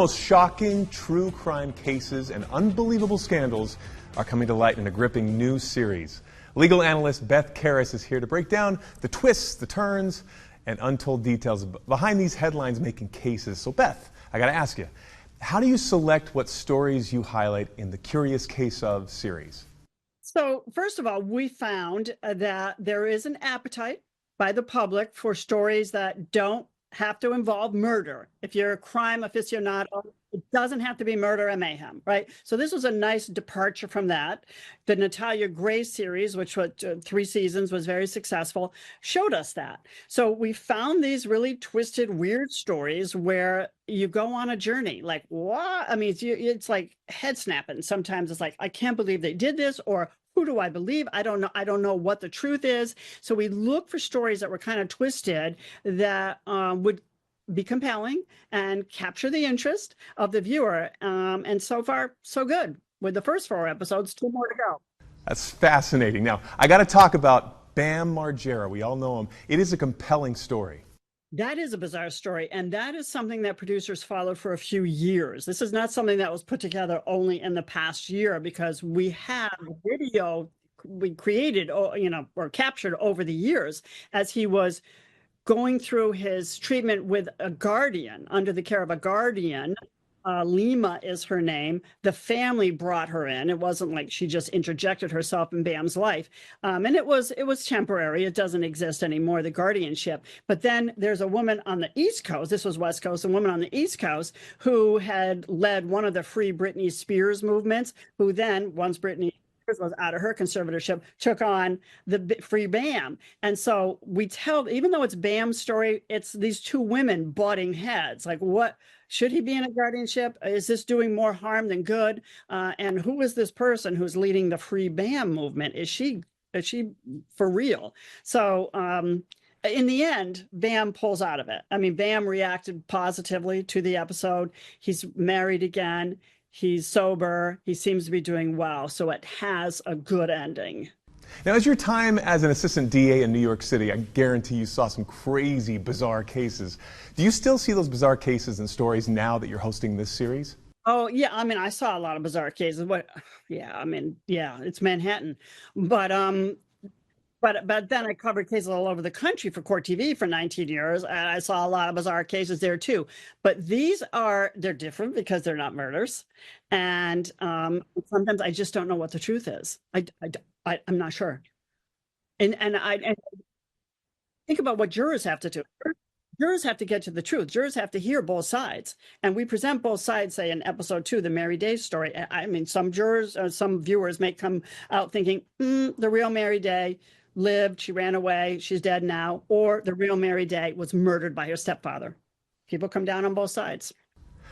Most shocking true crime cases and unbelievable scandals are coming to light in a gripping new series. Legal analyst Beth Karras is here to break down the twists, the turns, and untold details behind these headlines-making cases. So Beth, I gotta ask you, how do you select what stories you highlight in the Curious Case of series? So, first of all, we found that there is an appetite by the public for stories that don't have to involve murder. If you're a crime aficionado, it doesn't have to be murder and mayhem, right? So this was a nice departure from that. The Natalia Gray series, which was 3 seasons, was very successful, showed us that. So we found these really twisted, weird stories where you go on a journey. Like, what? I mean, it's like head snapping. Sometimes it's like, I can't believe they did this, or who do I believe? I don't know. I don't know what the truth is. So we look for stories that were kind of twisted that would be compelling and capture the interest of the viewer. And so far, so good. With the first 4 episodes, 2 more to go. That's fascinating. Now, I got to talk about Bam Margera. We all know him. It is a compelling story. That is a bizarre story, and that is something that producers followed for a few years. This is not something that was put together only in the past year, because we have video we created, or captured over the years as he was going through his treatment with a guardian, under the care of a guardian. Lima is her name. The family brought her in. It wasn't like she just interjected herself in Bam's life. And it was temporary. It doesn't exist anymore, the guardianship. But then there's a woman on the East Coast, this was West Coast, a woman on the East Coast who had led one of the Free Britney Spears movements, who then, once Britney was out of her conservatorship, took on the Free Bam. And so we tell, even though it's Bam's story, it's these 2 women butting heads. Like, what should he be in a guardianship? Is this doing more harm than good? And who is this person who's leading the Free Bam movement? Is she for real? So in the end, Bam pulls out of it. I mean, Bam reacted positively to the episode. He's married again. He's sober. He seems to be doing well. So it has a good ending. Now, as your time as an assistant DA in New York City, I guarantee you saw some crazy, bizarre cases. Do you still see those bizarre cases and stories now that you're hosting this series? Oh, yeah. I mean, I saw a lot of bizarre cases. It's Manhattan. But then I covered cases all over the country for Court TV for 19 years, and I saw a lot of bizarre cases there too. But they're different because they're not murders, and sometimes I just don't know what the truth is. I'm not sure, and I think about what jurors have to do. Jurors have to get to the truth. Jurors have to hear both sides, and we present both sides. Say in episode 2, the Mary Day story. I mean, some viewers may come out thinking the real Mary Day lived, she ran away, she's dead now, or the real Mary Day was murdered by her stepfather. People come down on both sides.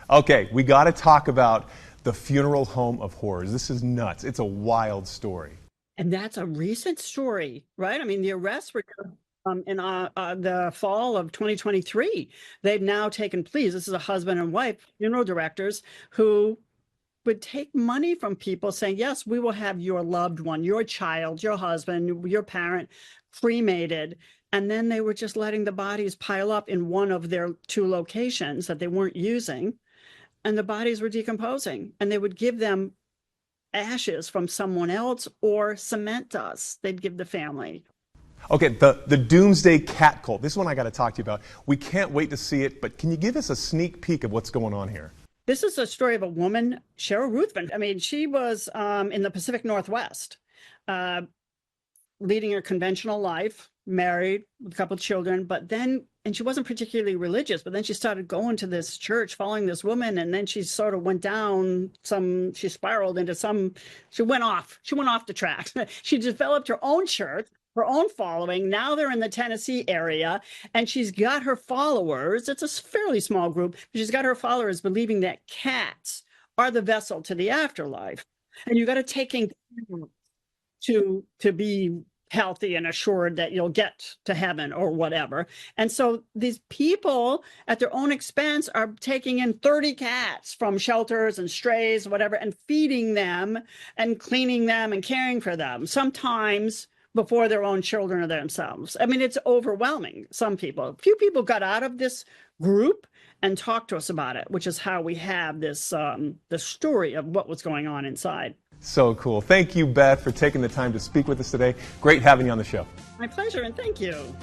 Okay, we got to talk about the Funeral Home of Horrors. This is nuts. It's a wild story. And that's a recent story, right? I mean, the arrests were in the fall of 2023. They've now taken pleas. This is a husband and wife, funeral directors, who would take money from people saying, yes, we will have your loved one, your child, your husband, your parent cremated. And then they were just letting the bodies pile up in one of their 2 locations that they weren't using. And the bodies were decomposing. And they would give them ashes from someone else or cement dust. They'd give the family. Okay, the Doomsday Cat Cult. This one I got to talk to you about. We can't wait to see it, but can you give us a sneak peek of what's going on here? This is a story of a woman, Cheryl Ruthven. I mean, she was in the Pacific Northwest, leading a conventional life, married with a couple of children, and she wasn't particularly religious, but then she started going to this church, following this woman, and then she sort of went down she spiraled into she went off the tracks. She developed her own church, her own following. Now they're in the Tennessee area, and she's got her followers. It's a fairly small group, but she's got her followers believing that cats are the vessel to the afterlife. And you got to take in to be healthy and assured that you'll get to heaven or whatever. And so these people at their own expense are taking in 30 cats from shelters and strays, whatever, and feeding them and cleaning them and caring for them. Sometimes before their own children or themselves. I mean, it's overwhelming. Some people, a few people got out of this group and talk to us about it, which is how we have this the story of what was going on inside. So cool. Thank you, Beth, for taking the time to speak with us today. Great having you on the show. My pleasure, and thank you.